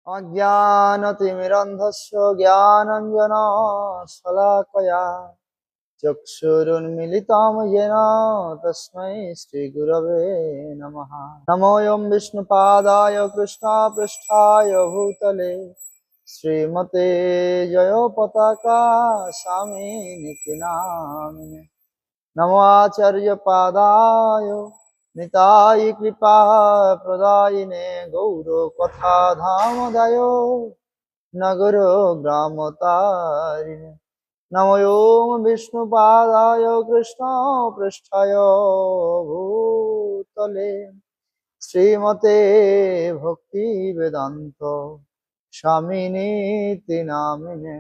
अज्ञानतिमिरन्धस्य ज्ञानाञ्जनशलाकया चक्षुरुन्मिलितं येन तस्मै श्रीगुरवे नमः। नमोऽयं विष्णुपादाय कृष्णपृष्ठाय भूतले श्रीमते जयपताका स्वामिनिति नामिने। नमो आचार्यपादाय निताय कृपा प्रदायिने गौरकथाधामदाय नगरो ग्रामतारिणे। नमो विष्णुपादाय कृष्णपृष्ठाय भूतले श्रीमते भक्तिवेदान्त स्वामिनीति नामिने।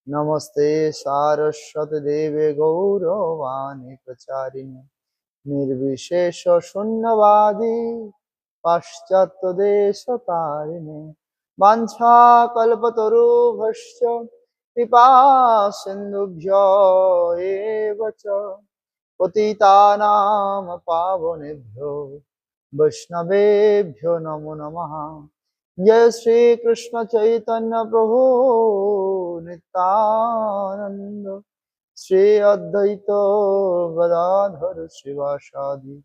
नमस्ते सारस्वती देवे गौरवाणी प्रचारिणे निर्विशेष शून्यवादी पाश्चात्य देशतारिणे। वाञ्छाकल्पतरुभ्यश्च कृपा सिन्धुभ्यो एव च पतितानां पावनेभ्यो वैष्णवेभ्यो नमो नमः। जय श्री कृष्ण चैतन्य प्रभु नित्यानंद श्री अद्वैत गदाधर शिवासादि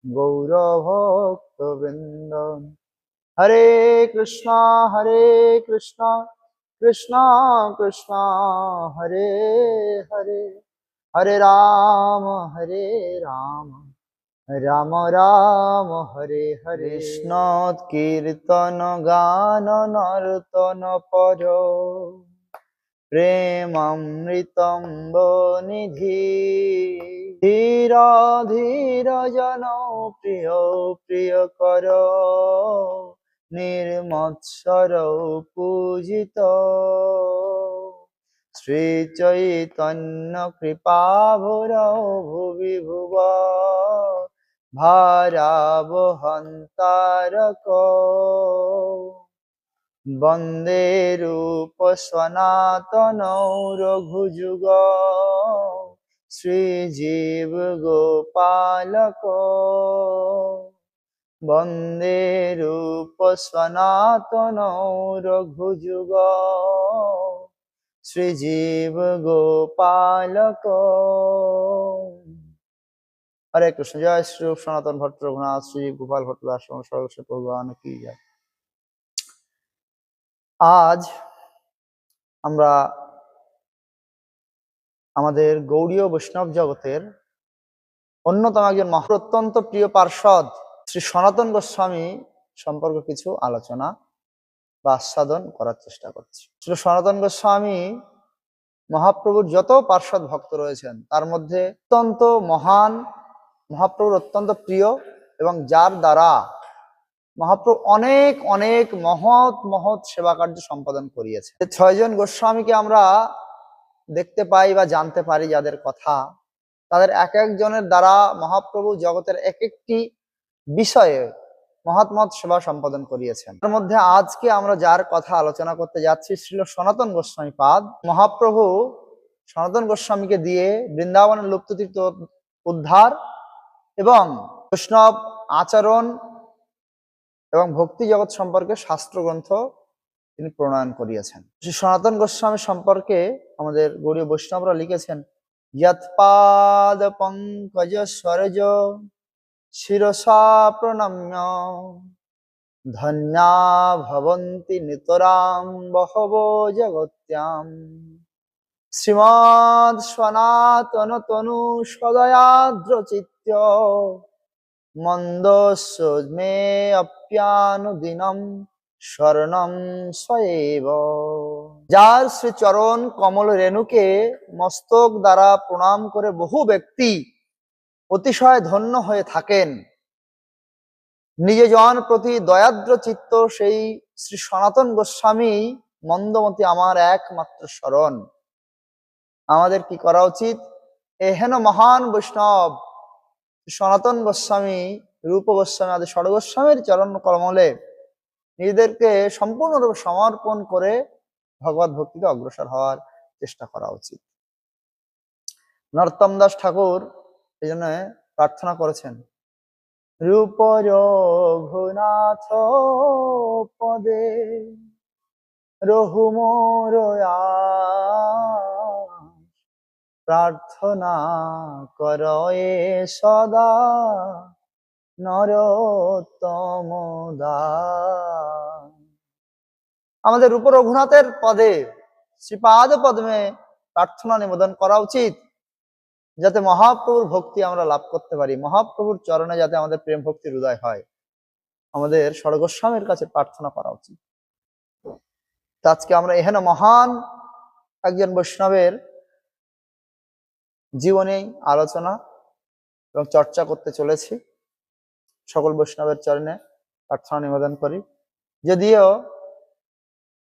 गौरभक्तवृंद। हरे कृष्णा कृष्णा कृष्णा हरे हरे, हरे राम राम राम हरे हरे। कृष्ण कीर्तन गान नर्तन पर प्रेमामृतं निधि। धीर धीर जन प्रिय प्रिय कर निर्मत्सर पूजित। श्री चैतन्य कृपाभुरौ भुवि भुव भारावहन्तारक। वन्दे रूप सनातनौ रघुजुग श्रीजीव गोपालक। वन्दे रूप सनातनौ रघुजुग श्रीजीव गोपालक। हरे कृष्ण। जय श्री रूप सनातन भट्ट रघुनाथ श्री गोपाल भट्ट दास सर्वश्री भगवान की जय। আজ আমরা আমাদের গৌড়ীয় বৈষ্ণব জগতের অন্যতম একজন অত্যন্ত প্রিয় পার্ষদ শ্রী সনাতন গোস্বামী সম্পর্কে কিছু আলোচনা বা আস্বাদন করার চেষ্টা করছি। শ্রী সনাতন গোস্বামী মহাপ্রভুর যত পার্ষদ ভক্ত রয়েছেন তার মধ্যে অত্যন্ত মহান, মহাপ্রভুর অত্যন্ত প্রিয় এবং যার দ্বারা মহাপ্রভু অনেক অনেক মহৎ মহৎ সেবা কার্য সম্পাদন করিয়েছে। ৬ জন গোস্বামীকে আমরা দেখতে পাই বা জানতে পারি, যাদের কথা তাদের এক একজনের দ্বারা মহাপ্রভু জগতের এক একটি বিষয়ে মহৎ মহৎ সেবা সম্পাদন করিয়েছেন। তার মধ্যে আজকে আমরা যার কথা আলোচনা করতে যাচ্ছি শ্রী সনাতন গোস্বামী পাদ। মহাপ্রভু সনাতন গোস্বামীকে দিয়ে বৃন্দাবনের লুপ্ততীর্থ উদ্ধার এবং বৈষ্ণব আচরণ এবং ভক্তি জগৎ সম্পর্কে শাস্ত্র গ্রন্থ তিনি প্রণয়ন করিয়েছেন। শ্রী সনাতন গোস্বামী সম্পর্কে আমাদের গৌড়ীয় বৈষ্ণবরা লিখেছেন, যৎপাদ পঙ্কজ সরজ শিরসা প্রণম্য ধন্যা ভবন্তি নিতরাং বহবো জগত্যাম। শ্রীমৎ সনাতন তনু সদয়াদ্র চিত্ত মন্দস্য মে অপ্যানুদিনম শরণম সয়েব। যার শ্রী চরণ কমল রেণুকে মস্তক দ্বারা প্রণাম করে বহু ব্যক্তি অতিশয় ধন্য হয়ে থাকেন, নিজজন প্রতি দয়াদ্র চিত্ত সেই শ্রী সনাতন গোস্বামী মন্দমতি আমার একমাত্র শরণ। আমাদের কি করা উচিত? এহেন মহান বৈষ্ণব সনাতন গোস্বামী, রূপ গোস্বামী আদি ষড় গোস্বামীর চরণ কমলে নিজেদেরকে সম্পূর্ণরূপে সমর্পণ করে ভগবত ভক্তিতে অগ্রসর হওয়ার চেষ্টা করা উচিত। নরোত্তম দাস ঠাকুর এই জন্য প্রার্থনা করেছেন, রূপ রঘুনাথ পদে রহু মোর প্রার্থনা কর এ সদা নরোত্তম দাস। আমাদের রূপ রঘুনাথের পদে শ্রীপাদ পদ্মে প্রার্থনা নিবেদন করা উচিত, যাতে মহাপ্রভুর ভক্তি আমরা লাভ করতে পারি, মহাপ্রভুর চরণে যাতে আমাদের প্রেম ভক্তির উদয় হয়। আমাদের স্বর্গস্বামীর কাছে প্রার্থনা করা উচিত। আজকে আমরা এখানে মহান একজন বৈষ্ণবের জীবনী আলোচনা এবং চর্চা করতে চলেছি। সকল বৈষ্ণবের চরণে প্রার্থনা নিবেদন করি। যদিও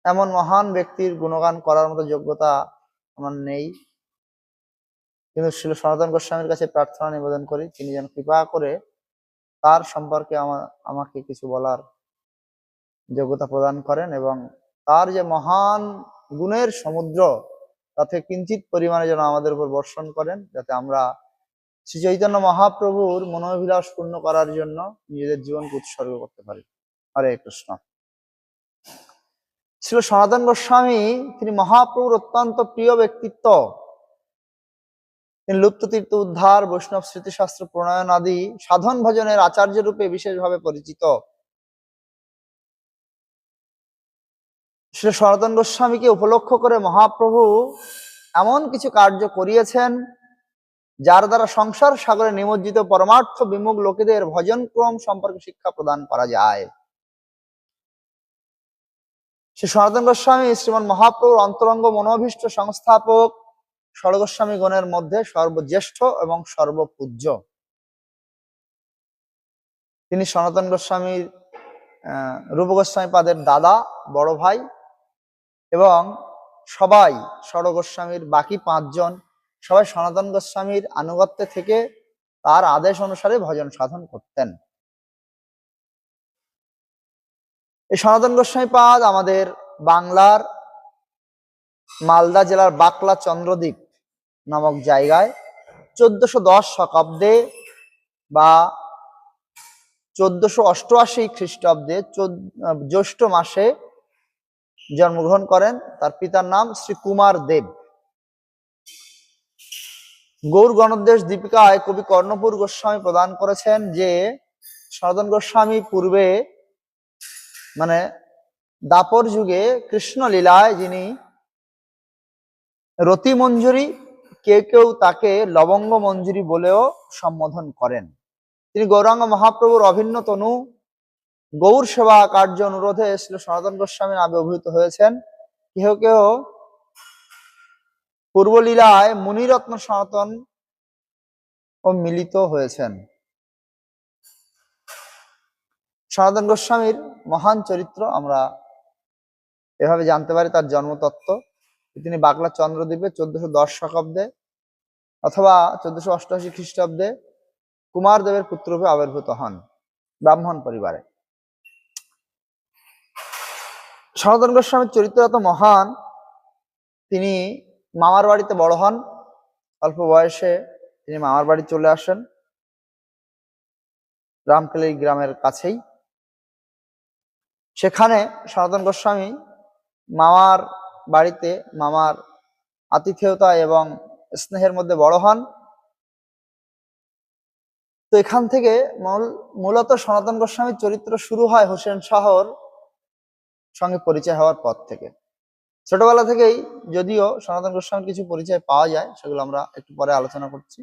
এমন মহান ব্যক্তির গুণগান করার মতো যোগ্যতা আমার নেই, কিন্তু শ্রীল সনাতন গোস্বামীর কাছে প্রার্থনা নিবেদন করি, তিনি যেন কৃপা করে তার সম্পর্কে আমাকে কিছু বলার যোগ্যতা প্রদান করেন এবং তার যে মহান গুণের সমুদ্র তাতে কিঞ্চিত পরিমাণে যেন আমাদের উপর বর্ষণ করেন, যাতে আমরা শ্রী চৈতন্য মহাপ্রভুর মনোভিলাস পূর্ণ করার জন্য নিজেদের জীবনকে উৎসর্গ করতে পারি। হরে কৃষ্ণ। শ্রীল সনাতন গোস্বামী তিনি মহাপ্রভুর অত্যন্ত প্রিয় ব্যক্তিত্ব। তিনি লুপ্ত তীর্থ উদ্ধার, বৈষ্ণব স্মৃতিশাস্ত্র প্রণয়ন আদি সাধন ভজনের আচার্য রূপে বিশেষভাবে পরিচিত। শ্রী সনাতন গোস্বামীকে উপলক্ষ করে মহাপ্রভু এমন কিছু কার্য করিয়েছেন, যার দ্বারা সংসার সাগরে নিমজ্জিত পরমার্থ বিমুখ লোকেদের ভজন ক্রম সম্পর্কে শিক্ষা প্রদান করা যায়। শ্রী সনাতন গোস্বামী শ্রীমন মহাপ্রভুর অন্তরঙ্গ মনোভীষ্ট সংস্থাপক ষড়গোস্বামী গণের মধ্যে সর্বজ্যেষ্ঠ এবং সর্বপূজ্য। তিনি সনাতন গোস্বামীর রূপ গোস্বামী পাদের দাদা, বড় ভাই, এবং সবাই ষড়গোস্বামীর বাকি 5 জন সবাই সনাতন গোস্বামীর আনুগত্যে থেকে তার আদেশ অনুসারে ভজন সাধন করতেন। এই সনাতন গোস্বামী পাদ আমাদের বাংলার মালদা জেলার বাকলা চন্দ্রদ্বীপ নামক জায়গায় 1410 শতাব্দে বা 1488 খ্রিস্টাব্দে জ্যৈষ্ঠ মাসে জন্মগ্রহণ করেন। তার পিতার নাম শ্রী কুমার দেব। গৌর গণোদ্দেশ দীপিকায় কবি কর্ণপুর গোস্বামী প্রদান করেছেন যে সনাতন গোস্বামী পূর্বে মানে দাপর যুগে কৃষ্ণ লীলায় যিনি রতি মঞ্জুরি, কেউ কেউ তাকে লবঙ্গ মঞ্জুরি বলেও সম্বোধন করেন। তিনি গৌরাঙ্গ মহাপ্রভুর অভিন্ন তনু গৌর সেবা কার্য অনুরোধে শ্রী সনাতন গোস্বামী নামে অভিহিত হয়েছেন। কেহ কেহ পূর্বলীলায় মুনিরত্ন সনাতন ও মিলিত হয়েছেন। সনাতন গোস্বামীর মহান চরিত্র আমরা এভাবে জানতে পারি, তার জন্মতত্ত্ব। তিনি বাকলা চন্দ্রদ্বীপে 1410 শতাব্দে অথবা 1488 খ্রিস্টাব্দে কুমার দেবের পুত্ররূপে আবির্ভূত হন ব্রাহ্মণ পরিবারে। সনাতন গোস্বামীর চরিত্র এত মহান, তিনি মামার বাড়িতে বড় হন। অল্প বয়সে তিনি মামার বাড়ি চলে আসেন, রামকেলি গ্রামের কাছেই। সেখানে সনাতন গোস্বামী মামার বাড়িতে মামার আতিথেয়তা এবং স্নেহের মধ্যে বড় হন। তো এখান থেকে মূলত সনাতন গোস্বামীর চরিত্র শুরু হয় হোসেন শাহর সঙ্গে পরিচয় হওয়ার পর থেকে। ছোটবেলা থেকেই যদিও সনাতন গোস্বামীর কিছু পরিচয় পাওয়া যায়, সেগুলো আমরা একটু পরে আলোচনা করছি।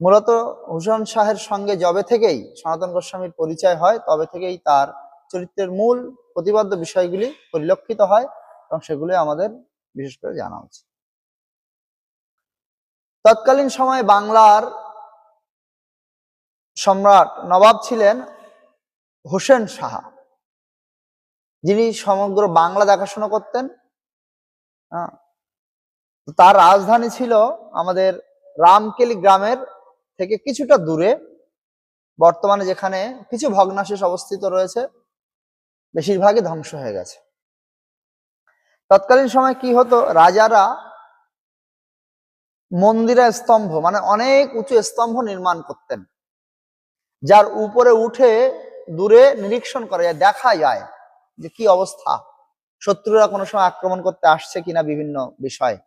মূলত হোসেন শাহের সঙ্গে যবে থেকেই সনাতন গোস্বামীর পরিচয় হয়, তবে থেকেই তার চরিত্রের মূল প্রতিপাদ্য বিষয়গুলি পরিলক্ষিত হয় এবং সেগুলি আমাদের বিশেষ করে জানা উচিত। তৎকালীন সময়ে বাংলার সম্রাট নবাব ছিলেন হোসেন শাহ, যিনি সমগ্র বাংলা দেখাশোনা করতেন। তার রাজধানী ছিল আমাদের রামকেলি গ্রামের থেকে কিছুটা দূরে, বর্তমানে যেখানে কিছু ভগ্নাশেষ অবস্থিত রয়েছে, বেশিরভাগই ধ্বংস হয়ে গেছে। তৎকালীন সময় কি হতো, রাজারা মন্দিরে স্তম্ভ মানে অনেক উঁচু স্তম্ভ নির্মাণ করতেন, যার উপরে উঠে দূরে নিরীক্ষণ করা যায়, দেখা যায় যে কি অবস্থা শত্রুরা কোনো সময় আক্রমণ করতে আসছে কিনা বিভিন্ন বিষয়।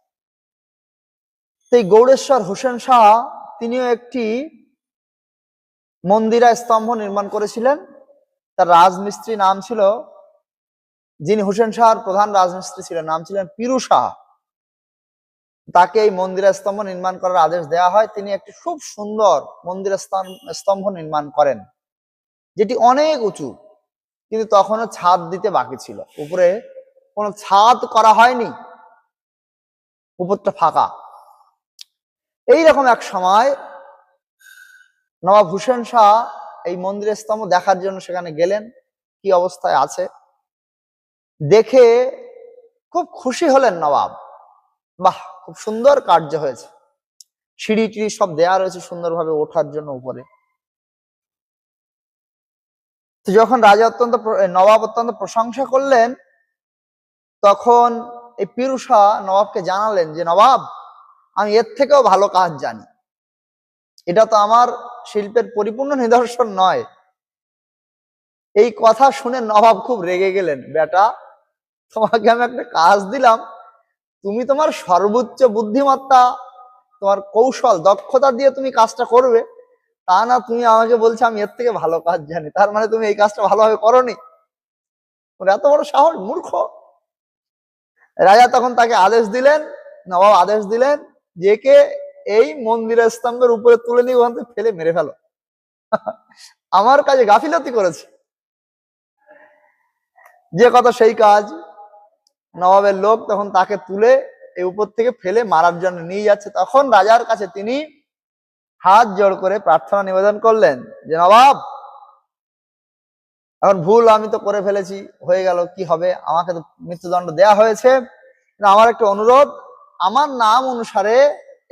এই গৌড়েশ্বর হোসেন শাহ তিনিও একটি মন্দিরা স্তম্ভ নির্মাণ করেছিলেন। তার রাজমিস্ত্রি নাম ছিল, যিনি হোসেন শাহর প্রধান রাজমিস্ত্রি ছিলেন, নাম ছিলেন পিরু শাহ। তাকে এই মন্দিরা স্তম্ভ নির্মাণ করার আদেশ দেওয়া হয়। তিনি একটি খুব সুন্দর মন্দিরা স্তম্ভ নির্মাণ করেন, যেটি অনেক উঁচু, কিন্তু তখনও ছাদ দিতে বাকি ছিল। উপরে কোনো ছাদ করা হয়নি, উপরটা ফাঁকা। এইরকম এক সময় নবাব হোসেন শাহ এই মন্দিরের স্তম্ভ দেখার জন্য সেখানে গেলেন, কি অবস্থায় আছে দেখে খুব খুশি হলেন নবাব। বাহ, খুব সুন্দর কার্য হয়েছে, সিঁড়ি টিড়ি সব দেয়া রয়েছে সুন্দরভাবে ওঠার জন্য উপরে। তো যখন নবাব অত্যন্ত প্রশংসা করলেন, তখন এই পিরু শাহ নবাবকে জানালেন যে নবাব, আমি এর থেকেও ভালো কাজ জানি, এটা তো আমার শিল্পের পরিপূর্ণ নিদর্শন নয়। এই কথা শুনে নবাব খুব রেগে গেলেন। বেটা, তোমাকে আমি একটা কাজ দিলাম, তুমি তোমার সর্বোচ্চ বুদ্ধিমত্তা, তোমার কৌশল, দক্ষতা দিয়ে তুমি কাজটা করবে, তা না তুমি আমাকে বলছো আমি এর থেকে ভালো কাজ জানি। তার মানে তুমি এই কাজটা ভালোভাবে করোনি। এত বড় সাহস, মূর্খ। রাজা তখন তাকে আদেশ দিলেন, নবাব আদেশ দিলেন যে কে এই মন্দিরের স্তম্ভের উপরে তুলে নিয়ে ওখান থেকে ফেলে মেরে ফেলো, আমার কাজে গাফিলতি করেছে। যে কথা সেই কাজ। নবাবের লোক তখন তাকে তুলে এই উপর থেকে ফেলে মারার জন্য নিয়ে যাচ্ছে। তখন রাজার কাছে তিনি হাত জোড় করে প্রার্থনা নিবেদন করলেন যে নবাব, এখন ভুল আমি তো করে ফেলেছি, হয়ে গেল, কি হবে, আমাকে তো মৃত্যুদণ্ড দেয়া হয়েছে, আমার একটা অনুরোধ, আমার নাম অনুসারে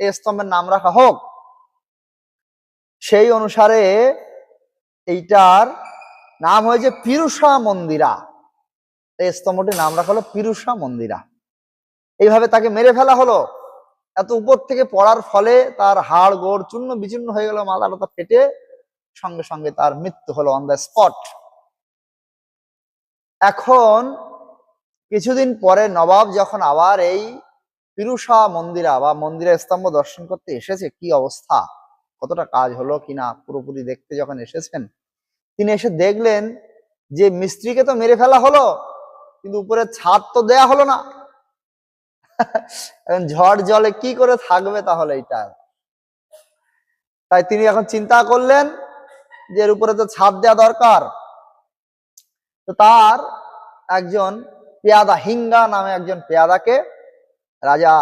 এই স্তম্ভের নাম রাখা হোক। সেই অনুসারে এইটার নাম হয়েছে পিরু শাহ মন্দিরা। এই স্তম্ভটির নাম রাখা হলো পিরু শাহ মন্দিরা। এইভাবে তাকে মেরে ফেলা হলো। এত উপর থেকে পড়ার ফলে তার হাড় গোড় চূর্ণ বিচূর্ণ হয়ে গেল, মাথাটা ফেটে সঙ্গে সঙ্গে তার মৃত্যু হলো অন দ্য স্পট। এখন কিছুদিন পরে নবাব যখন আবার এই পিরু শাহ মন্দিরা বা মন্দিরের স্তম্ভ দর্শন করতে এসেছে, কি অবস্থা, কতটা কাজ হলো কিনা পুরোপুরি দেখতে যখন এসেছেন, তিনি এসে দেখলেন যে মিস্ত্রিকে তো মেরে ফেলা হলো, কিন্তু উপরে ছাদ তো দেয়া হলো না। এখন ঝড় জলে কি করে থাকবে তাহলে এটা। তাই তিনি এখন চিন্তা করলেন যে এর উপরে তো ছাদ দেওয়া দরকার। তো তার একজন পেয়াদা, হিঙ্গা নামে একজন পেয়াদাকে রাজা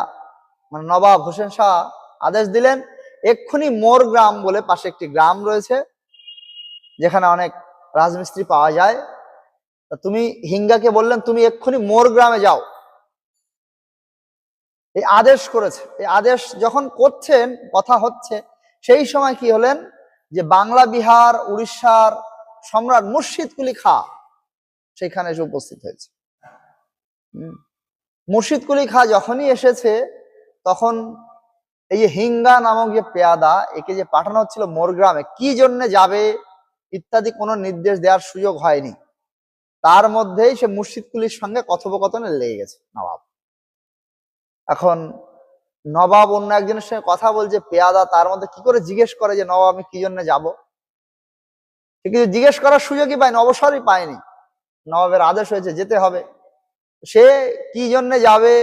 মানে নবাব হোসেন শাহ আদেশ দিলেন, এক্ষুনি মোর গ্রাম বলে পাশে একটি গ্রাম রয়েছে যেখানে অনেক রাজমিস্ত্রি পাওয়া যায়, তুমি হিঙ্গাকে বললেন তুমি এক্ষুনি মোর গ্রামে যাও। এই আদেশ করেছে। এই আদেশ যখন করছেন, কথা হচ্ছে, সেই সময় কি হলেন যে বাংলা, বিহার, উড়িষ্যার সম্রাট মুর্শিদ কুলি খাঁ সেখানে এসে উপস্থিত হয়েছে। মুর্শিদ কুলি খাঁ যখনই এসেছে, তখন এই যে হিঙ্গা নামক যে পেয়াদা, একে যে পাঠানো হচ্ছিল মোর গ্রামে, কি জন্য যাবে ইত্যাদি কোনো নির্দেশ দেওয়ার সুযোগ হয়নি। তার মধ্যেই সে মুর্শিদ কুলির সঙ্গে কথোপকথনে লেগে গেছে নবাব। এখন নবাব অন্য একজনের সঙ্গে কথা বলছে, পেয়াদা তার মধ্যে কি করে জিজ্ঞেস করে যে নবাব আমি কি জন্য যাব। সে কিছু জিজ্ঞেস করার সুযোগই পায়নি, অবসরই পায়নি। নবাবের আদেশ হয়েছে যেতে হবে। সে কি জন্য যাবে,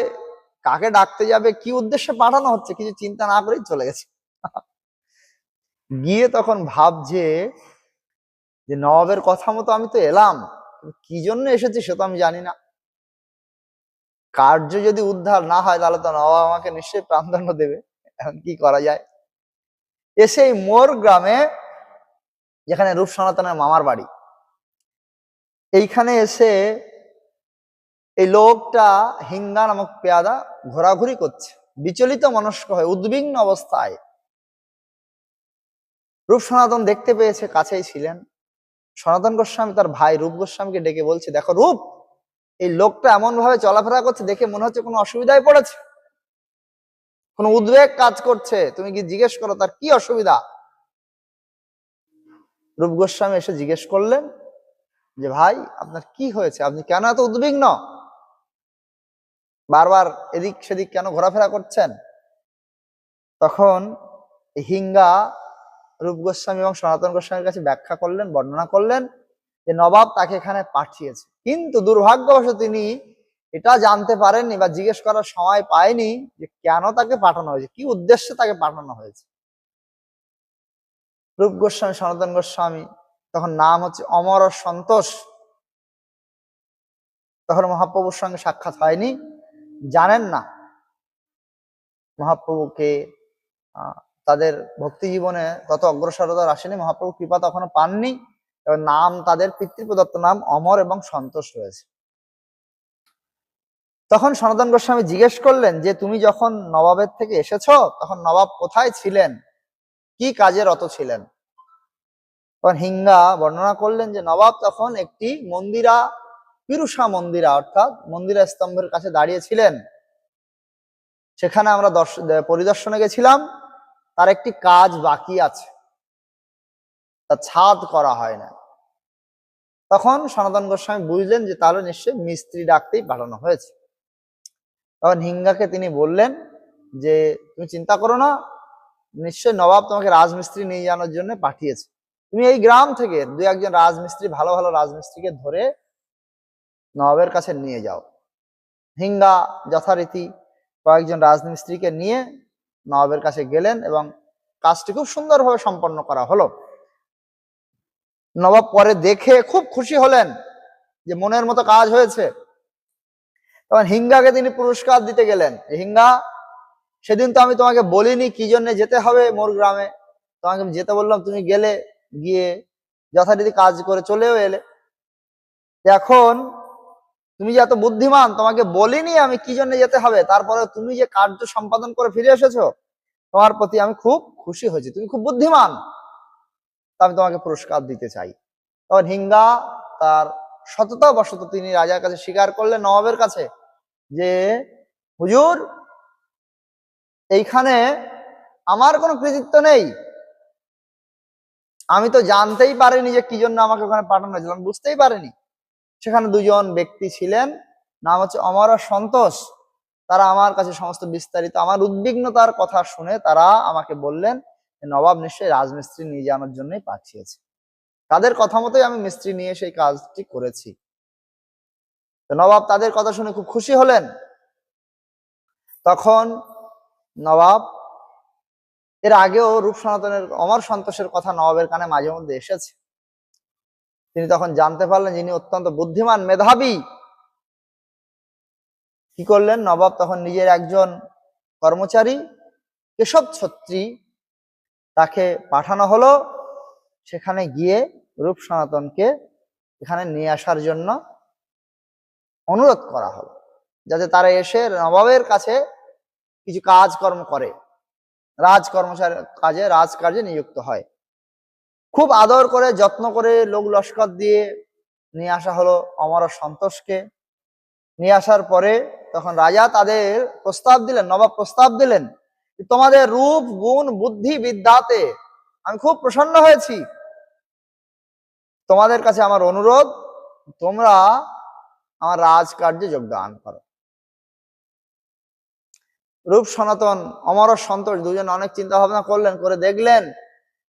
কাকে ডাকতে যাবে, কি উদ্দেশ্যে পাঠানো হচ্ছে, কিছু চিন্তা না করেই চলে গেছে। গিয়ে তখন ভাবছে যে নবাবের কথা মতো আমি তো এলাম, কি জন্য এসেছি সে তো আমি জানি না। কার্য যদি উদ্ধার না হয় তাহলে তো নবাব আমাকে নিশ্চয়ই প্রাণদণ্ড দেবে। এখন কি করা যায়। এসে এই মোর গ্রামে, যেখানে রূপ সনাতনের মামার বাড়ি, এইখানে এসে এই লোকটা হিঙ্গা নামক পেয়াদা ঘোরাঘুরি করছে, বিচলিত মনস্ক হয়ে, উদ্বিগ্ন অবস্থায়। রূপ সনাতন দেখতে পেয়েছে, কাছেই ছিলেন। সনাতন গোস্বামী তার ভাই রূপ গোস্বামীকে ডেকে বলছে, দেখো রূপ, এই লোকটা এমন ভাবে চলাফেরা করছে, দেখে মনে হচ্ছে কোনো অসুবিধায় পড়েছে, কোনো উদ্বেগ কাজ করছে, তুমি কি জিজ্ঞেস করো তার কি অসুবিধা। রূপ গোস্বামী এসে জিজ্ঞেস করলেন যে ভাই আপনার কি হয়েছে, আপনি কেন এত উদ্বিগ্ন। বারবার এদিক সেদিক কেন ঘোরাফেরা করছেন? তখন হিঙ্গা রূপ গোস্বামী এবং সনাতন গোস্বামীর কাছে ব্যাখ্যা করলেন, বর্ণনা করলেন যে নবাব তাকে এখানে পাঠিয়েছে, কিন্তু দুর্ভাগ্যবশত তিনি এটা জানতে পারেননি বা জিজ্ঞেস করার সময় পায়নি যে কেন তাকে পাঠানো হয়েছে, কি উদ্দেশ্যে তাকে পাঠানো হয়েছে। রূপ গোস্বামী, সনাতন গোস্বামী, তখন নাম হচ্ছে অমর সন্তোষ, তখন মহাপ্রভুর সঙ্গে সাক্ষাৎ হয়নি, জানেন না মহাপ্রভুকে। তাদের ভক্তি জীবনে তত অগ্রসরতা আসেনি, মহাপ্রভু কৃপা তখনো পাননি, এবং নাম তাদের পিতৃপ্রদত্ত নাম অমর এবং সন্তোষ রয়েছে। তখন সনাতন গোস্বামী জিজ্ঞেস করলেন যে তুমি যখন নবাবের থেকে এসেছো তখন নবাব কোথায় ছিলেন, কি কাজে রত ছিলেন? তখন হিঙ্গা বর্ণনা করলেন যে নবাব তখন একটি মন্দিরা, পিরুষা মন্দিরা অর্থাৎ মন্দিরা স্তম্ভের কাছে দাঁড়িয়েছিলেন। সেখানে আমরা পরিদর্শনে গেছিলাম, তার একটি কাজ বাকি আছে, তার ছাদ করা হয় না। তখন সনাতন গোস্বামী বুঝলেন যে তাহলে নিশ্চয়ই মিস্ত্রি ডাকতেই পাঠানো হয়েছে। তখন হিঙ্গাকে তিনি বললেন যে তুমি চিন্তা করো না, নিশ্চয়ই নবাব তোমাকে রাজমিস্ত্রি নিয়ে যাওয়ার জন্য পাঠিয়েছে, তুমি এই গ্রাম থেকে দুই একজন রাজমিস্ত্রি, ভালো ভালো রাজমিস্ত্রিকে ধরে নবাবের কাছে নিয়ে যাও। হিঙ্গা যথারীতি কয়েকজন রাজমিস্ত্রিকে নিয়ে নবাবের কাছে গেলেন এবং কাজটি খুব সুন্দরভাবে সম্পন্ন করা হলো। নবাব পরে দেখে খুব খুশি হলেন যে মনের মতো কাজ হয়েছে। তখন হিঙ্গাকে তিনি পুরস্কার দিতে গেলেন, হিঙ্গা সেদিন তো আমি তোমাকে বলিনি কি জন্য যেতে হবে মোর গ্রামে, তোমাকে যেতে বললাম, তুমি গেলে, গিয়ে যথারীতি কাজ করে চলেও এলে। এখন তুমি যে এত বুদ্ধিমান, তোমাকে বলিনি আমি কি জন্য যেতে হবে, তারপরে তুমি যে কার্য সম্পাদন করে ফিরে এসেছো, তোমার প্রতি আমি খুব খুশি হয়েছি, তুমি খুব বুদ্ধিমান, আমি তোমাকে পুরস্কার দিতে চাই। তখন হিঙ্গা তার সততা বশত তিনি রাজার কাছে স্বীকার করলেন, নবাবের কাছে, যে হুজুর এইখানে আমার কোনো কৃতিত্ব নেই, আমি তো জানতেই পারিনি যে কি জন্য আমাকে ওখানে পাঠানো হয়েছিল, আমি বুঝতেই পারিনি। সেখানে দুজন ব্যক্তি ছিলেন, নাম হচ্ছে অমর আর সন্তোষ, তারা আমার কাছে সমস্ত বিস্তারিত আমার উদ্বিগ্নতার কথা শুনে তারা আমাকে বললেন নবাব নিশ্চয়ই রাজমিস্ত্রি নিয়ে যাওয়ার জন্যই পাঠিয়েছে। তাদের কথা মতোই আমি মিস্ত্রি নিয়ে সেই কাজটি করেছি। তো নবাব তাদের কথা শুনে খুব খুশি হলেন। তখন নবাব, এর আগেও রূপ সনাতনের অমর সন্তোষের কথা নবাবের কানে মাঝে মধ্যে এসেছে, তিনি তখন জানতে পারলেন যিনি অত্যন্ত বুদ্ধিমান, মেধাবী। কি করলেন নবাব, তখন নিজের একজন কর্মচারী কেশব ছত্রী তাকে পাঠানো হলো, সেখানে গিয়ে রূপ সনাতনকে এখানে নিয়ে আসার জন্য অনুরোধ করা হলো, যাতে তারা এসে নবাবের কাছে কিছু কাজকর্ম করে, রাজকার্যে নিযুক্ত হয়। খুব আদর করে যত্ন করে লোক লস্কর দিয়ে নিয়ে আসা হলো অমর সন্তোষকে। নিয়ে আসার পরে তখন রাজা তাদের প্রস্তাব দিলেন, নবাব প্রস্তাব দিলেন, তোমাদের রূপ, গুণ, বুদ্ধি, বিদ্যাতে আমি খুব প্রসন্ন হয়েছি, তোমাদের কাছে আমার অনুরোধ, তোমরা আমার রাজকার্যে যোগদান করো। রূপ সনাতন, অমর সন্তোষ দুজন অনেক চিন্তা ভাবনা করলেন, করে দেখলেন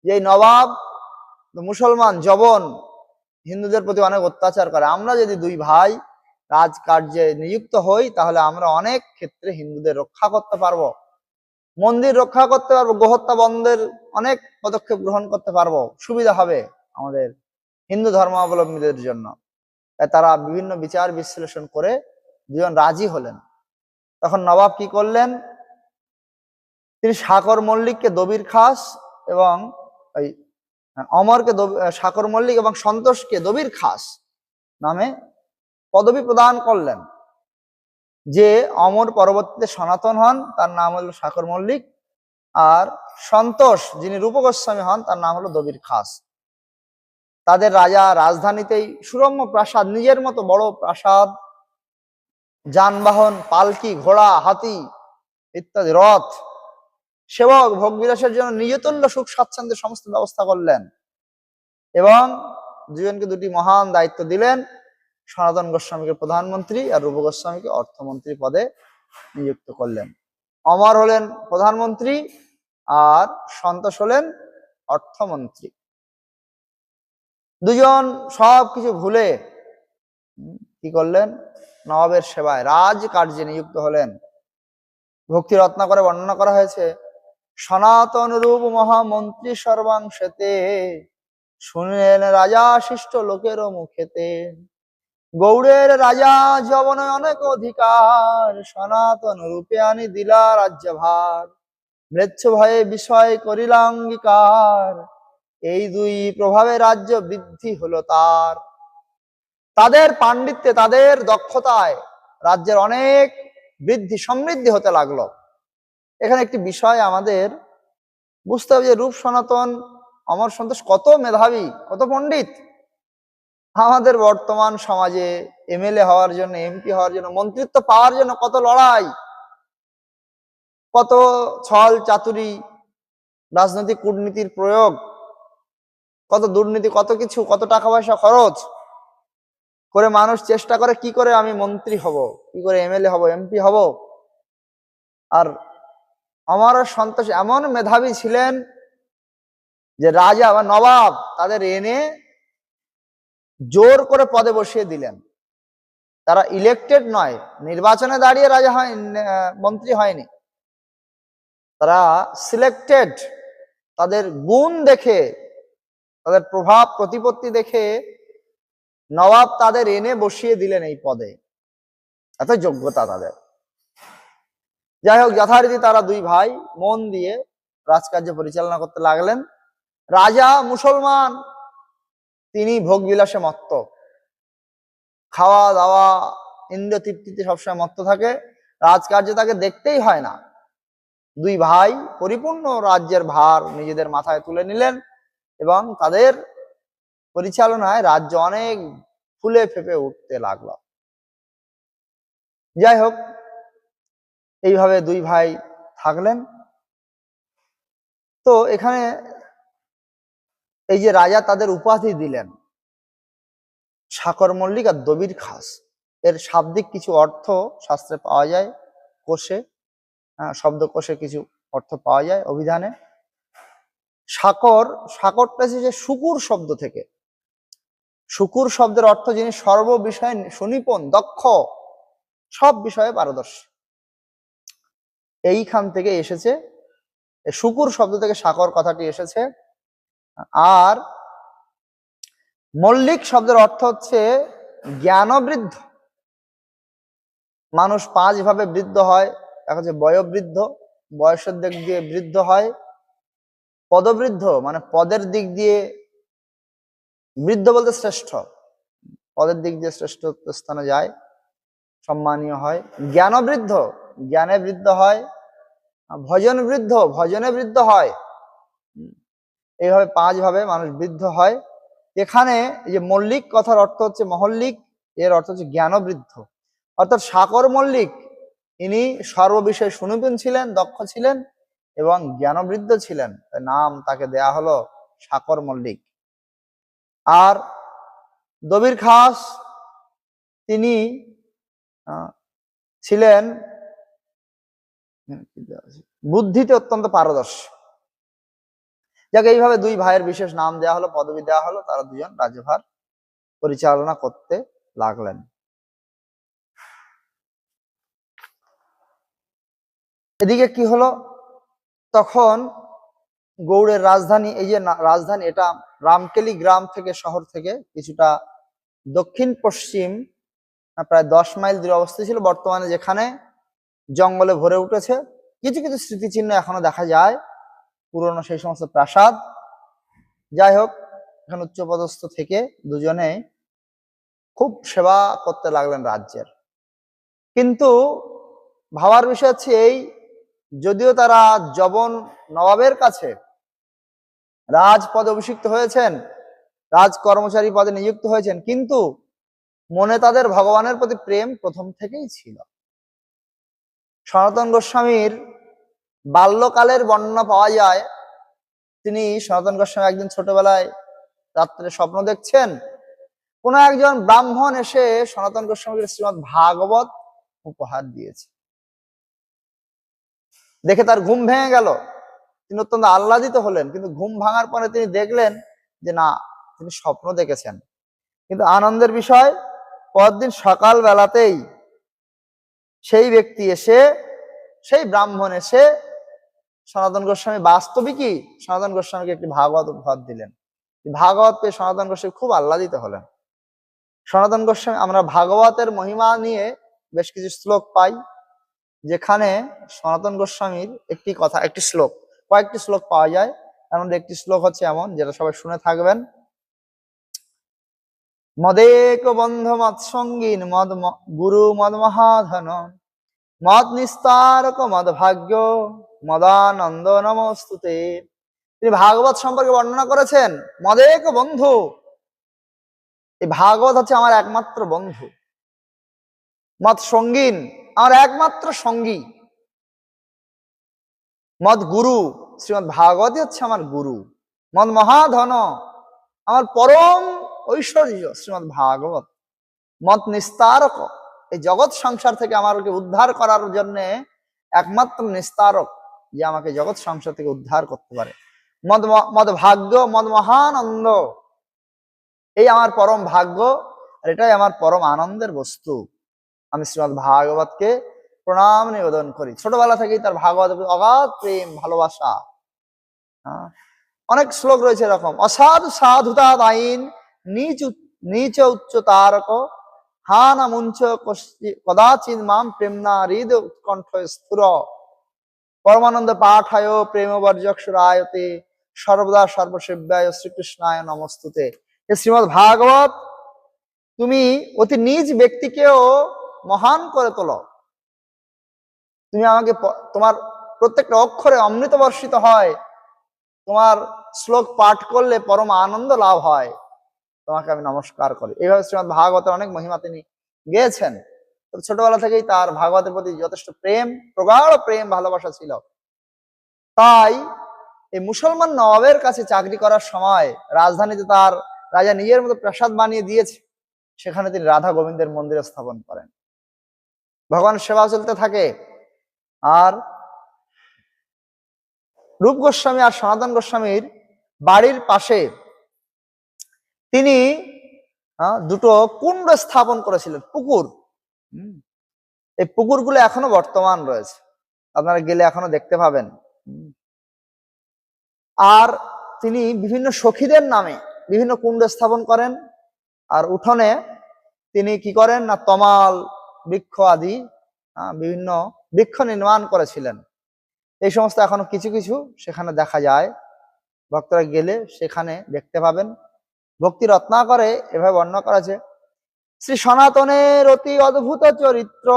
যে এই নবাব মুসলমান জবন, হিন্দুদের প্রতি অনেক অত্যাচার করে, আমরা যদি দুই ভাই রাজকার্যে নিযুক্ত হই তাহলে আমরা অনেক ক্ষেত্রে হিন্দুদের রক্ষা করতে পারবো, মন্দির রক্ষা করতে পারবো, গোহত্যা বন্ধের অনেক পদক্ষেপ গ্রহণ করতে পারবো, সুবিধা হবে আমাদের হিন্দু ধর্মাবলম্বীদের জন্য। তারা বিভিন্ন বিচার বিশ্লেষণ করে দুজন রাজি হলেন। তখন নবাব কি করলেন, তিনি সাকর মল্লিককে দবির খাস এবং ওই অমরকে সাকর মল্লিক এবং সন্তোষকে দবির খাস নামে পদবি প্রদান করলেন। যে অমর পরবর্তীতে সনাতন হন তার নাম হলো সাকর মল্লিক, আর সন্তোষ যিনি রূপ গোস্বামী হন তার নাম হলো দবির খাস। তাদের রাজা রাজধানীতেই সুরম্য প্রাসাদ, নিজের মতো বড় প্রাসাদ, যানবাহন, পালকি, ঘোড়া, হাতি ইত্যাদি, রথ, সেবক, ভোগ বিলাসের জন্য নিজতুল্য সুখ স্বাচ্ছন্দ্যের সমস্ত ব্যবস্থা করলেন এবং দুজনকে দুটি মহান দায়িত্ব দিলেন। সনাতন গোস্বামীকে প্রধানমন্ত্রী আর রূপ গোস্বামীকে অর্থমন্ত্রী পদে নিযুক্ত করলেন। অমর হলেন প্রধানমন্ত্রী আর সন্তোষ হলেন অর্থমন্ত্রী। দুজন সবকিছু ভুলে কি করলেন? নবাবের সেবায় রাজ কার্যে নিযুক্ত হলেন। ভক্তি রত্নাকরে বর্ণনা করা হয়েছে, সনাতন রূপ মহামন্ত্রী সর্বাংশেতে, শুনলেন রাজা শিষ্ট লোকের মুখেতে, গৌড়ের রাজা যবনে অনেক অধিকার, সনাতন রূপে আনি দিলা রাজ্যভার, মৃত্যু ভয়ে বিষয় করিলা অঙ্গীকার, এই দুই প্রভাবে রাজ্য বৃদ্ধি হলো তার। তাদের পাণ্ডিত্যে, তাদের দক্ষতায় রাজ্যের অনেক বৃদ্ধি সমৃদ্ধি হতে লাগলো। এখানে একটি বিষয় আমাদের বুঝতে হবে যে রূপ সনাতন অমর সন্তোষ কত মেধাবী, কত পণ্ডিত। আমাদের বর্তমান সমাজে এমএলএ হওয়ার জন্য, এমপি হওয়ার জন্য, মন্ত্রিত্ব পাওয়ার জন্য কত লড়াই, কত ছল চাতুরি, রাজনৈতিক কূটনীতির প্রয়োগ, কত দুর্নীতি, কত কিছু, কত টাকা পয়সা খরচ করে মানুষ চেষ্টা করে কি করে আমি মন্ত্রী হব, কি করে এমএলএ হব, এমপি হব। আর অমর সন্তোষ এমন মেধাবী ছিলেন যে রাজা বা নবাব তাদের এনে জোর করে পদে বসিয়ে দিলেন। তারা ইলেক্টেড নয়, নির্বাচনে দাঁড়িয়ে রাজা হয়, মন্ত্রী হয়নি, তারা সিলেক্টেড। তাদের গুণ দেখে, তাদের প্রভাব প্রতিপত্তি দেখে নবাব তাদের এনে বসিয়ে দিলেন এই পদে, এত যোগ্যতা তাদের। যাই হোক, যথারীতি তারা দুই ভাই মন দিয়ে রাজকার্য পরিচালনা করতে লাগলেন। রাজা মুসলমান, তিনি ভোগ বিলাসে মত্ত, খাওয়া দাওয়া ইন্দ্রিয় তৃপ্তিতে সবসময় মত্ত থাকে, রাজকার্য তাকে দেখতেই হয় না। দুই ভাই পরিপূর্ণ রাজ্যের ভার নিজেদের মাথায় তুলে নিলেন এবং তাদের পরিচালনায় রাজ্য অনেক ফুলে ফেপে উঠতে লাগলো। যাই হোক, এইভাবে দুই ভাই থাকলেন। তো এখানে এই যে রাজা তাদের উপাধি দিলেন সাকর মল্লিক আর দবির খাস, এর শাব্দিক কিছু অর্থ শাস্ত্রে পাওয়া যায়, কোষে, শব্দকোষে কিছু অর্থ পাওয়া যায়, অভিধানে। সাকর, সাকরটা এসেছে শুকুর শব্দ থেকে। শুকুর শব্দের অর্থ যিনি সর্ব বিষয়ে সুনিপুণ, দক্ষ, সব বিষয়ে পারদর্শী। এইখান থেকে এসেছে, শুকুর শব্দ থেকে সাকর কথাটি এসেছে। আর মল্লিক শব্দের অর্থ হচ্ছে জ্ঞানবৃদ্ধ। মানুষ পাঁচ ভাবে বৃদ্ধ হয়। দেখা যাচ্ছে বয়োবৃদ্ধ, বয়সের দিক দিয়ে বৃদ্ধ হয়। পদবৃদ্ধ মানে পদের দিক দিয়ে বৃদ্ধ বলতে শ্রেষ্ঠ, পদের দিক দিয়ে শ্রেষ্ঠ স্থানে যায়, সম্মানীয় হয়। জ্ঞানবৃদ্ধ, জ্ঞানে বৃদ্ধ হয়। ভজন বৃদ্ধ, ভজনে বৃদ্ধ হয়। এইভাবে পাঁচ ভাবে মানুষ বৃদ্ধ হয়। এখানে এই যে মল্লিক কথার অর্থ হচ্ছে মহল্লিক, এর অর্থ হচ্ছে জ্ঞানবৃদ্ধ। অর্থাৎ সাকর মল্লিক ইনি সর্ববিষয়ে সুনিপুণ ছিলেন, দক্ষ ছিলেন এবং জ্ঞানবৃদ্ধ ছিলেন, নাম তাকে দেয়া হলো সাকর মল্লিক। আর দবির খাস, তিনি ছিলেন বুদ্ধিতে অত্যন্ত পারদর্শী। যাকে এইভাবে দুই ভাইয়ের বিশেষ নাম দেওয়া হলো, পদবি দেওয়া হলো, তারা দুজন রাজ্যভার পরিচালনা করতে লাগলেন। এদিকে কি হলো, তখন গৌড়ের রাজধানী, এই যে রাজধানী, এটা রামকেলি গ্রাম থেকে, শহর থেকে কিছুটা দক্ষিণ পশ্চিম প্রায় 10 মাইল দূরে অবস্থিত ছিল। বর্তমানে যেখানে জঙ্গলে ভরে উঠেছে, কিছু কিছু স্মৃতিচিহ্ন এখনো দেখা যায়, পুরনো সেই সমস্ত প্রাসাদ। যাই হোক, এখানে উচ্চপদস্থ থেকে দুজনে খুব সেবা করতে লাগলেন রাজ্যের। কিন্তু ভাবার বিষয় হচ্ছে এই, যদিও তারা যবন নবাবের কাছে রাজপদে অভিষিক্ত হয়েছেন, রাজ কর্মচারী পদে নিযুক্ত হয়েছেন, কিন্তু মনে তাদের ভগবানের প্রতি প্রেম প্রথম থেকেই ছিল। সনাতন গোস্বামীর বাল্যকালের বর্ণনা পাওয়া যায়। তিনি, সনাতন গোস্বামী, একদিন ছোটবেলায় রাত্রে স্বপ্ন দেখছেন কোন একজন ব্রাহ্মণ এসে সনাতন গোস্বামীকে শ্রীমদ্ ভাগবত উপহার দিয়েছে। দেখে তার ঘুম ভেঙে গেল, তিনি অত্যন্ত আহ্লাদিত হলেন। কিন্তু ঘুম ভাঙার পরে তিনি দেখলেন যে না, তিনি স্বপ্ন দেখেছেন। কিন্তু আনন্দের বিষয়, পরদিন সকাল বেলাতেই সেই ব্যক্তি এসে, সেই ব্রাহ্মণ এসে সনাতন গোস্বামী বাস্তবিকই সনাতন গোস্বামীকে একটি ভাগবত উপহার দিলেন। ভাগবত পেয়ে সনাতন গোস্বামী খুব আহ্লাদিত হলেন। সনাতন গোস্বামী, আমরা ভাগবতের মহিমা নিয়ে বেশ কিছু শ্লোক পাই, যেখানে সনাতন গোস্বামীর একটি শ্লোক, কয়েকটি শ্লোক পাওয়া যায়। তার মধ্যে একটি শ্লোক হচ্ছে এমন, যেটা সবাই শুনে থাকবেন। মদেক বন্ধ মত সঙ্গীন মদ গুরু মদ মহাধন মদ নিস্তারক মদ ভাগ্য মদানন্দ নমস্তুতে। তিনি ভাগবত সম্পর্কে বর্ণনা করেছেন, মদেক বন্ধু, এই ভাগবত হচ্ছে আমার একমাত্র বন্ধু। মদ সঙ্গীন, আমার একমাত্র সঙ্গী। মদ গুরু, শ্রীমৎ ভাগবতী হচ্ছে আমার গুরু। মদ মহাধন, আমার পরম ঐশ্বর্য শ্রীমৎ ভাগবত। মদ নিস্তারক, এই জগৎ সংসার থেকে আমাকে উদ্ধার করার জন্য একমাত্র নিস্তারক, যে আমাকে জগৎ সংসার থেকে উদ্ধার করতে পারে। মদ ভাগ্য, মদ মহানন্দ, এই আমার পরম ভাগ্য, আর এটাই আমার পরম আনন্দের বস্তু। আমি শ্রীমৎ ভাগবতকে প্রণাম নিবেদন করি। ছোটবেলা থেকেই তার ভাগবত অগাধ প্রেম ভালোবাসা। অনেক শ্লোক রয়েছে এরকম, অসাধু সাধুতা দাইন নিচ উচ্চ তারক হান মুঞ্চ কদাচিৎ মাম প্রেমনা হৃদ উৎকণ্ঠ স্থুর পরমানন্দ পাঠায় প্রেম বর্জক্ষরায়তে সর্বদা সর্বসেব্যায় শ্রীকৃষ্ণায় নমস্তুতে। শ্রীমৎ ভাগবত, তুমি অতি নিজ ব্যক্তিকেও মহান করে তোলো। তুমি আমাকে, তোমার প্রত্যেকটা অক্ষরে অমৃত বর্ষিত হয়, তোমার শ্লোক পাঠ করলে পরম আনন্দ লাভ হয়, তোমাকে আমি নমস্কার করি। এইভাবে শ্রীমৎ ভাগবতের অনেক মহিমা তিনি গেয়েছেন। ছোটবেলা থেকেই তার ভাগবতের প্রতি যথেষ্ট প্রেম, প্রগাঢ় প্রেম ভালোবাসা ছিল। তাই এই মুসলমান নবাবের কাছে চাকরি করার সময় রাজধানীতে তার রাজা নিজের মতো প্রাসাদ বানিয়ে দিয়েছে, সেখানে তিনি রাধা গোবিন্দের মন্দির স্থাপন করেন। ভগবান সেবা চলতে থাকে। আর রূপ গোস্বামী আর সনাতন গোস্বামীর বাড়ির পাশে তিনি দুটো কুণ্ড স্থাপন করেছিলেন, পুকুর। এই পুকুরগুলো এখনো বর্তমান রয়েছে, আপনারা গেলে এখনো দেখতে পাবেন। আর তিনি বিভিন্ন সখীদের নামে বিভিন্ন কুণ্ড স্থাপন করেন। আর উঠোনে তিনি কি করেন না, তমাল বৃক্ষ আদি বিভিন্ন বৃক্ষ নির্মাণ করেছিলেন। এই সমস্ত এখনো কিছু কিছু সেখানে দেখা যায়, ভক্তরা গেলে সেখানে দেখতে পাবেন। ভক্তি রত্নাকরে এভাবে বর্ণনা করা আছে, শ্রী সনাতনের অতি অদ্ভুত চরিত্র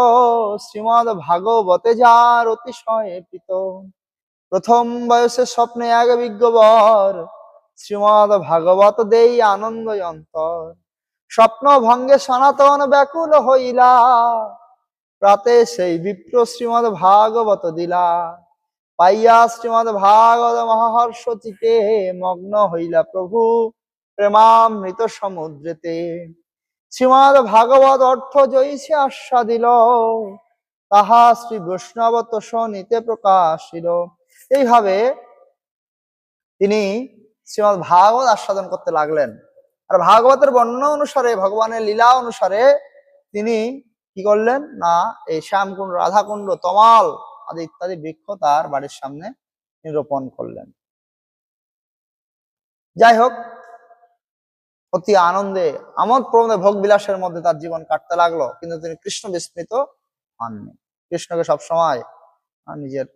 শ্রীমদ ভাগবতে যার অতিশয় প্রীত। প্রথম বয়সে স্বপ্নে এক বিজ্ঞবর শ্রীমদ ভাগবত দেই আনন্দ অন্তর। স্বপ্ন ভঙ্গে সনাতন ব্যাকুল হইলা প্রাতে সেই বিপ্র শ্রীমদ ভাগবত দিলা। পাইয়া শ্রীমদ ভাগবত মহাহর্ষ চিতে মগ্ন হইলা প্রভু প্রেমামৃত সমুদ্রেতে। শ্রীমদ ভাগবত অর্থ জয়সে আস্বাদিল তাহা শ্রী বৈষ্ণব তোষ নিতে প্রকাশিল। এইভাবে তিনি শ্রীমদ ভাগবত আস্বাদন করতে লাগলেন। আর ভাগবতের বর্ণনা অনুসারে, ভগবানের লীলা অনুসারে তিনি কি করলেন না, এই শ্যামকুণ্ড, রাধাকুণ্ড, তমাল আদি ইত্যাদি বৃক্ষ তার বাড়ির সামনে রোপণ করলেন। যাই হোক, অতি আনন্দে আমোদ প্রমোদে ভোগ বিলাসের মধ্যে তার জীবন কাটতে লাগলো, কিন্তু তিনি কৃষ্ণ বিস্মৃত হননি। কৃষ্ণকে সবসময় নিজের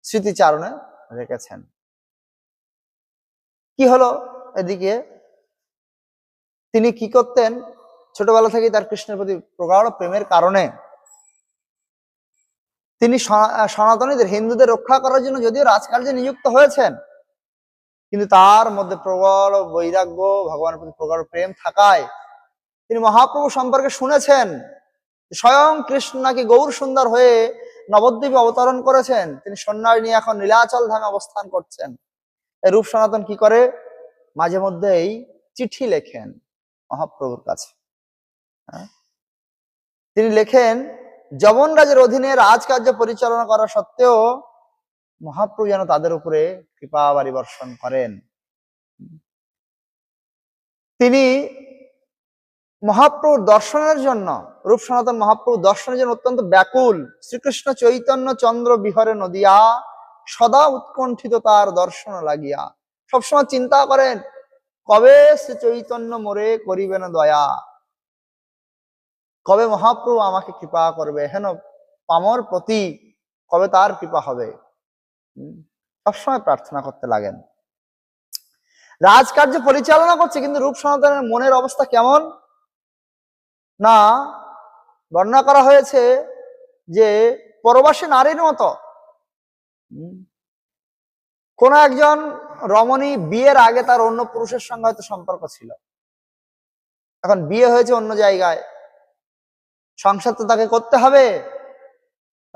স্মৃতিচারণে রেখেছেন। কি হলো এদিকে, তিনি কি করতেন, ছোটবেলা থেকেই তার কৃষ্ণের প্রতি প্রগাঢ় প্রেমের কারণে তিনি সনাতনীদের, হিন্দুদের রক্ষা করার জন্য যদিও রাজকার্যে নিযুক্ত হয়েছেন, কিন্তু তার মধ্যে প্রবল বৈরাগ্য, ভগবানের প্রতি প্রগাঢ় প্রেম থাকায় তিনি মহাপ্রভু সম্পর্কে শুনেছেন। স্বয়ং কৃষ্ণ নাকি গৌর সুন্দর হয়ে নবদ্বীপে অবতরণ করেছেন, তিনি সন্ন্যাস নিয়ে এখন নীলাচল ধামে অবস্থান করছেন। এই রূপ সনাতন কি করে, মাঝে মধ্যেই চিঠি লেখেন, মহাপ্রভুর কাছে। তিনি লেখেন, যবন রাজের অধীনে রাজকার্য পরিচালনা করা সত্ত্বেও মহাপ্রভু যেন তাদের উপরে কৃপা পরিবর্ষণ করেন। তিনি মহাপ্রভুর দর্শনের জন্য, রূপ সনাতন মহাপ্রভু দর্শনের জন্য অত্যন্ত ব্যাকুল। শ্রীকৃষ্ণ চৈতন্য চন্দ্র বিহরে নদিয়া, সদা উৎকণ্ঠিত তার দর্শন লাগিয়া। সবসময় চিন্তা করেন, কবে শ্রী চৈতন্য মোরে করিবেন দয়া, কবে মহাপ্রভু আমাকে কৃপা করবে, হেন পামর প্রতি কবে তার কৃপা হবে, সবসময় প্রার্থনা করতে লাগেন। রাজকার্য পরিচালনা করছে, কিন্তু রূপ সনাতনের মনের অবস্থা কেমন না বর্ণনা করা হয়েছে যে পরবাসী নারীর মতো। কোন একজন রমণী বিয়ের আগে তার অন্য পুরুষের সঙ্গে হয়তো সম্পর্ক ছিল, এখন বিয়ে হয়েছে অন্য জায়গায়, সংসার তো তাকে করতে হবে,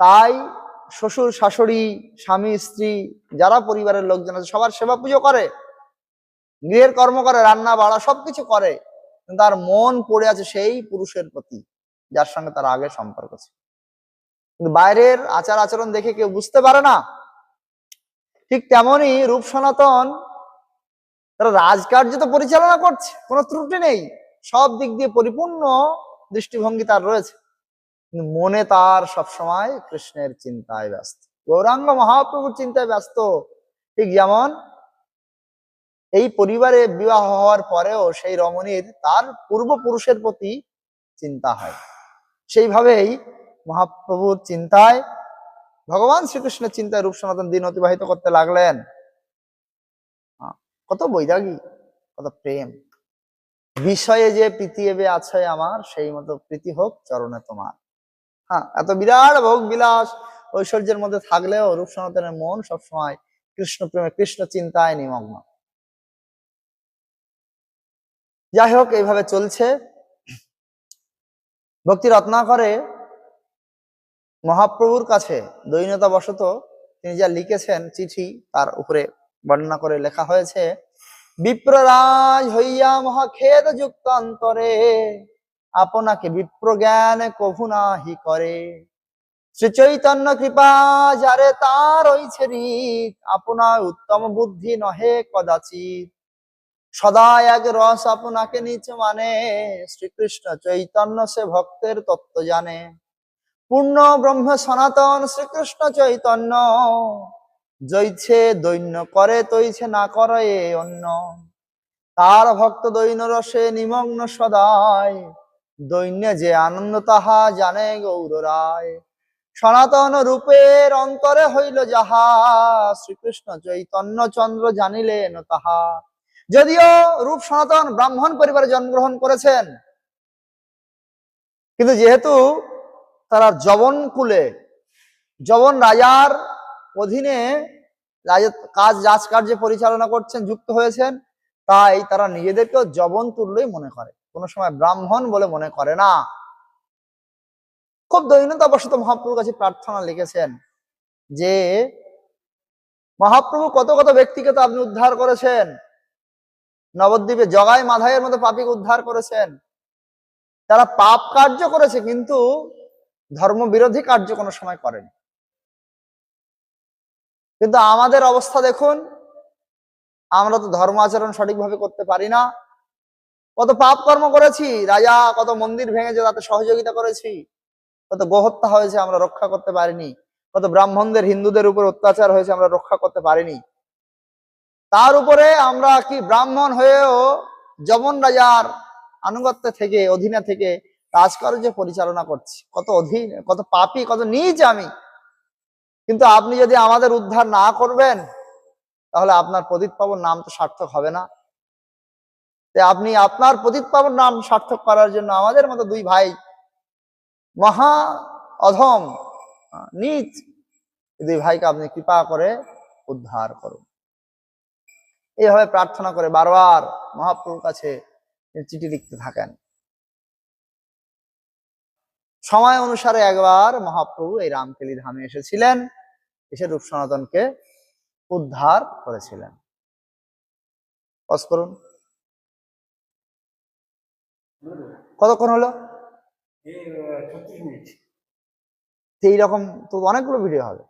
তাই শ্বশুর শাশুড়ি স্বামী স্ত্রী যারা পরিবারের লোকজন আছে সবার সেবা পুজো করে, গৃহের কর্ম করে, রান্না বাড়া সবকিছু করে, কিন্তু তার মন পড়ে আছে সেই পুরুষের প্রতি যার সঙ্গে তার আগে সম্পর্ক ছিল। কিন্তু বাইরের আচার আচরণ দেখে কেউ বুঝতে পারে না। ঠিক তেমনি রূপ সনাতন তারা রাজকার্য তো পরিচালনা করছে, কোনো ত্রুটি নেই, সব দিক দিয়ে পরিপূর্ণ দৃষ্টিভঙ্গি তার রয়েছে, কিন্তু মনে তার সবসময় কৃষ্ণের চিন্তায় ব্যস্ত, গৌরাঙ্গ মহাপ্রভুর চিন্তায় ব্যস্ত। ঠিক যেমন এই পরিবারে বিবাহ হওয়ার পরেও সেই রমণীর তার পূর্বপুরুষের প্রতি চিন্তা হয়, সেইভাবেই মহাপ্রভুর চিন্তায়, ভগবান শ্রীকৃষ্ণের চিন্তায় রূপ সনাতন দিন অতিবাহিত করতে লাগলেন। কত বৈরাগী, কত প্রেম, বিষয়ে যে প্রীতি এবে আছে আমার, সেই মতো প্রীতি হোক চরণে তোমার। এত বিরাট ভোগ বিলাস ঐশ্বর্যের মধ্যে থাকলেও রূপ সনাতনের মন সবসময় কৃষ্ণ প্রেমে কৃষ্ণ চিন্তায় নিমগ্ন। যাই হোক, এইভাবে চলছে। ভক্তি রত্নাকরে মহাপ্রভুর কাছে দৈন্যতা বশত তিনি যা লিখেছেন চিঠি, তার উপরে বর্ণনা করে লেখা হয়েছে, বিপ্ররাজ হইয়া মহাখেদ যুক্ত অন্তরে, আপনাকে বিপ্রজ্ঞান কভু নাহি করে। শ্রী চৈতন্য কৃপা যারে তার হইছে রীত, আপনার উত্তম বুদ্ধি নহে কদাচিৎ। সদা এক রস আপনাকে নিচ মানে, শ্রীকৃষ্ণ চৈতন্য সে ভক্তের তত্ত্ব জানে। পূর্ণ ব্রহ্ম সনাতন শ্রীকৃষ্ণ চৈতন্য, জৈছে দৈন্য করে তৈছে না করে অন্য। তার ভক্ত দৈন্য রসে নিমগ্ন সদায়, দৈন্যে যে আনন্দ তাহা জানে গৌর রায়। সনাতন রূপের অন্তরে হইল যাহা, শ্রীকৃষ্ণ চৈতন্য চন্দ্র জানিলেন তাহা। যদিও রূপ সনাতন ব্রাহ্মণ পরিবারে জন্মগ্রহণ করেছেন, কিন্তু যেহেতু তারা যবন কুলে, যবন রাজার অধীনে রাজকার্যে পরিচালনা করছেন, যুক্ত হয়েছেন, তাই তারা নিজেদেরকেও যবন তুল্যই মনে করে, কোনো সময় ব্রাহ্মণ বলে মনে করে না। খুব দৈন্যতা বশত মহাপ্রভুর কাছে প্রার্থনা লিখেছেন যে, মহাপ্রভু কত কত ব্যক্তিকে তো আপনি উদ্ধার করেছেন, নবদ্বীপে জগাই মাধাইয়ের মতো পাপীকে উদ্ধার করেছেন, তারা পাপ কার্য করেছে কিন্তু ধর্ম বিরোধী কার্য কোনো সময় করেনি। কিন্তু আমাদের অবস্থা দেখুন, আমরা তো ধর্ম আচরণ সঠিকভাবে করতে পারি না, কত পাপ কর্ম করেছি, রাজা কত মন্দির ভেঙেছে তাতে সহযোগিতা করেছি, কত গোহত্যা হয়েছে আমরা রক্ষা করতে পারিনি, কত ব্রাহ্মণদের হিন্দুদের উপর অত্যাচার হয়েছে আমরা রক্ষা করতে পারিনি। তার উপরে আমরা কি ব্রাহ্মণ হয়েও যমন রাজার আনুগত্য থেকে, অধীনে থেকে রাজকার্য পরিচালনা করছি, কত অধীন, কত পাপী, কত নীচ আমি। কিন্তু আপনি যদি আমাদের উদ্ধার না করবেন, তাহলে আপনার পতিত পাবন নাম তো সার্থক হবে না। আপনি আপনার পতিত পাবন নাম সার্থক করার জন্য আমাদের মতো দুই ভাই মহা অধম নীচ, দুই ভাইকে আপনি কৃপা করে উদ্ধার করুন। এইভাবে প্রার্থনা করে বারবার মহাপ্রভুর কাছে চিঠি লিখতে থাকেন। সময় অনুসারে একবার মহাপ্রভু এই রামকেলি ধামে এসেছিলেন, এসে রূপ সনাতনকে উদ্ধার করেছিলেন। পজ করুন। কতক্ষণ হলো? এই 36 মিনিট। তো এইরকম তো অনেকগুলো ভিডিও হবে।